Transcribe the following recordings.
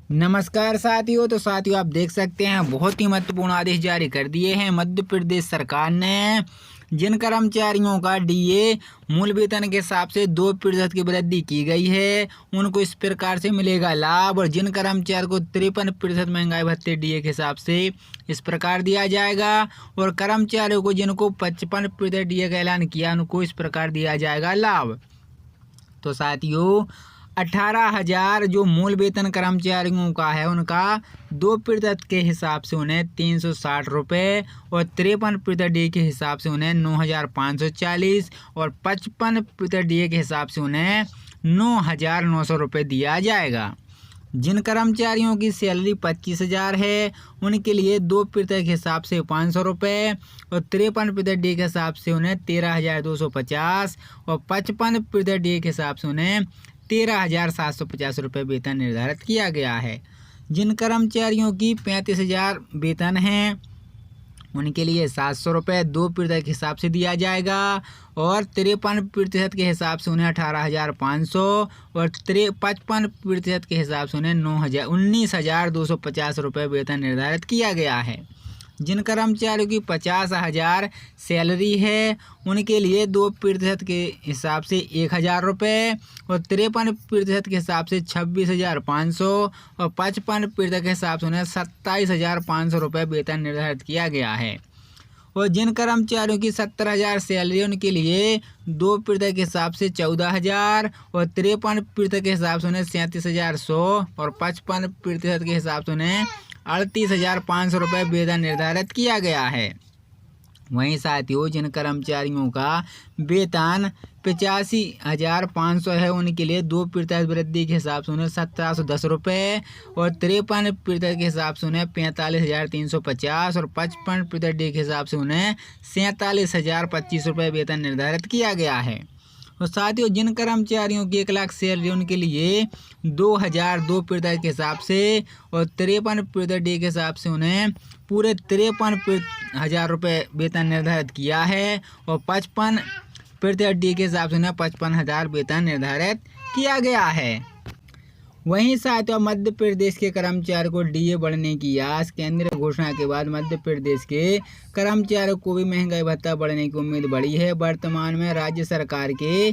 नमस्कार साथियों। तो साथियों आप देख सकते हैं बहुत ही महत्वपूर्ण आदेश जारी कर दिए हैं मध्य प्रदेश सरकार ने। जिन कर्मचारियों का डीए मूल वेतन के हिसाब से 2% की वृद्धि की गई है उनको इस प्रकार से मिलेगा लाभ। और जिन कर्मचारी को 53% महंगाई भत्ते डीए के हिसाब से इस प्रकार दिया जाएगा। और कर्मचारियों को जिनको 55% डीए का ऐलान किया उनको इस प्रकार दिया जाएगा लाभ। तो साथियों 18,000 जो मूल वेतन कर्मचारियों का है उनका 2% के हिसाब से उन्हें 360 रुपये और 53% डी के हिसाब से उन्हें 9,540 और 55% डी के हिसाब से उन्हें 9,900 रुपये दिया जाएगा। जिन कर्मचारियों की सैलरी 25,000 है उनके लिए 2% के हिसाब से 500 रुपये और 53% डी के हिसाब से उन्हें 13,250 और 55% डी के हिसाब से उन्हें 13,750 रुपये वेतन निर्धारित किया गया है। जिन कर्मचारियों की 35,000 वेतन है उनके लिए 700 रुपये 2% के हिसाब से दिया जाएगा और 53% के हिसाब से उन्हें 18,500 और 55% के हिसाब से उन्हें 19,250 रुपये वेतन निर्धारित किया गया है। जिन कर्मचारियों की 50,000 सैलरी है उनके लिए 2% के हिसाब से 1,000 रुपये और 53% के हिसाब से 26,500 और 55% के हिसाब से उन्हें 27,500 रुपये वेतन निर्धारित किया गया है। और जिन कर्मचारियों की 70,000 सैलरी उनके लिए 2% के हिसाब से 14,000 और 53% के हिसाब से उन्हें 37,100 और 55% के हिसाब से उन्हें 38,500 रुपये वेतन निर्धारित किया गया है। वहीं साथियों जिन कर्मचारियों का वेतन 85,500 है उनके लिए 2% वृद्धि के हिसाब से उन्हें 1,710 रुपये और 53% के हिसाब से उन्हें 45,350 और 55% डी के हिसाब से उन्हें 47,025 रुपये वेतन निर्धारित किया गया है। और साथियों जिन कर्मचारियों की 1,00,000 सैलरी उनके लिए 2,002% के हिसाब से और 53% डी के हिसाब से उन्हें पूरे 53,000 रुपये वेतन निर्धारित किया है और 55% डी के हिसाब से उन्हें 55,000 वेतन निर्धारित किया गया है। वहीं साथियों मध्य प्रदेश के कर्मचारियों को डीए बढ़ने की आस। केंद्रीय घोषणा के बाद मध्य प्रदेश के कर्मचारियों को भी महंगाई भत्ता बढ़ने की उम्मीद बढ़ी है। वर्तमान में राज्य सरकार के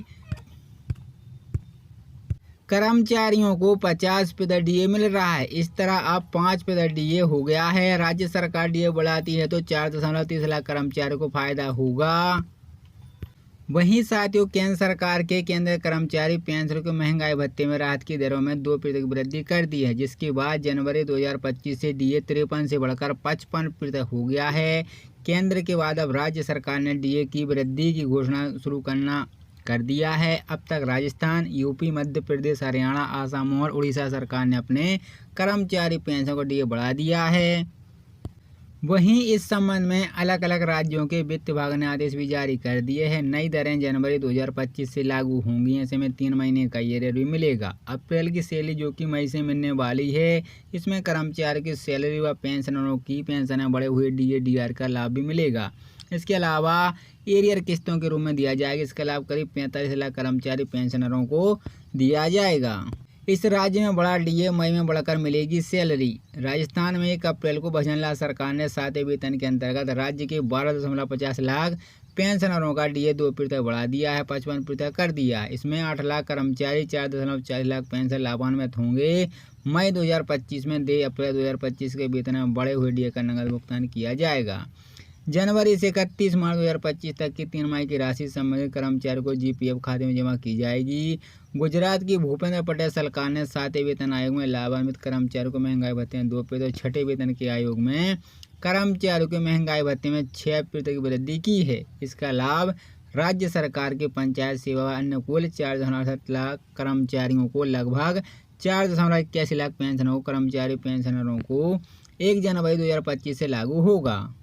कर्मचारियों को 50% डीए मिल रहा है। इस तरह अब 5% डीए हो गया है। राज्य सरकार डीए बढ़ाती है तो 4.30 लाख कर्मचारियों को फायदा होगा। वहीं साथियों केंद्र सरकार के केंद्रीय कर्मचारी पेंशन को महंगाई भत्ते में राहत की दरों में 2% की वृद्धि कर दी है, जिसके बाद जनवरी 2025 से डीए 53 से बढ़कर 55% हो गया है। केंद्र के बाद अब राज्य सरकार ने डीए की वृद्धि की घोषणा शुरू करना कर दिया है। अब तक राजस्थान, यूपी, मध्य प्रदेश, हरियाणा, आसाम और उड़ीसा सरकार ने अपने कर्मचारी पेंशन को डीए बढ़ा दिया है। वहीं इस संबंध में अलग अलग राज्यों के वित्त विभाग ने आदेश भी जारी कर दिए हैं। नई दरें जनवरी 2025 से लागू होंगी। ऐसे में 3 महीने का एरियर भी मिलेगा। अप्रैल की सैलरी जो कि मई से मिलने वाली है, इसमें कर्मचारी की सैलरी व पेंशनरों की पेंशनें बढ़े हुए डीए डीआर का लाभ भी मिलेगा। इसके अलावा एरियर किस्तों के रूप में दिया जाएगा। इसका लाभ करीब 45 लाख कर्मचारी पेंशनरों को दिया जाएगा। इस राज्य में बढ़ा डीए, मई में बढ़कर मिलेगी सैलरी। राजस्थान में 1 अप्रैल को भजनलाल सरकार ने 7वें वेतन के अंतर्गत राज्य के 12.50 लाख पेंशनरों का डीए 2% बढ़ा दिया है, 55% कर दिया है। इसमें 8 लाख कर्मचारी 4.40 लाख पेंशन लाभान्वित होंगे। मई 2025 में 2 अप्रैल 2025 के वेतन में बढ़े हुए डीए का नकद भुगतान किया जाएगा। जनवरी से 31 मार्च 2025 तक की 3 माह की राशि संबंधित कर्मचारियों को जीपीएफ खाते में जमा की जाएगी। गुजरात की भूपेंद्र पटेल सरकार ने 7वें वेतन आयोग में लाभान्वित कर्मचारियों को महंगाई भत्ते में 2% और 6ठे वेतन के आयोग में कर्मचारियों के महंगाई भत्ते में 6% की वृद्धि की है। इसका लाभ राज्य सरकार के पंचायत सेवा व अन्य कुल 4.68 लाख कर्मचारियों को लगभग 4.81 लाख पेंशनरों कर्मचारी पेंशनरों को 1 जनवरी 2025 से लागू होगा।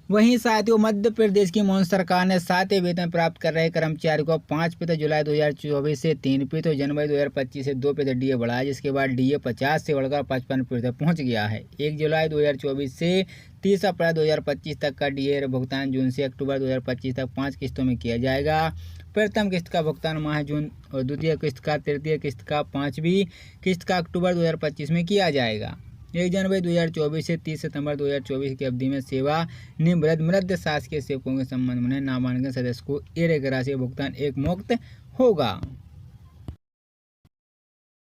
वहीं साथियों मध्य प्रदेश की मोदी सरकार ने 7वें वेतन प्राप्त कर रहे कर्मचारियों को 5% जुलाई 2024 से 3% और जनवरी 2025 से 2% डीए बढ़ाया, जिसके बाद डीए 50 से बढ़कर 55% पहुंच गया है। 1 जुलाई 2024 से 30 अप्रैल 2025 तक का डीए भुगतान जून से अक्टूबर 2025 तक 5 किस्तों में किया जाएगा। प्रथम किस्त का भुगतान माह जून और द्वितीय किस्त का, तृतीय किस्त का, पाँचवीं किस्त का अक्टूबर 2025 में किया जाएगा। 1 जनवरी 2024 से 30 सितंबर 2024 की अवधि में सेवानिवृत्त मृत शासकीय सेवकों के संबंध में नामांकन सदस्य को एक राशि भुगतान एक मुक्त होगा।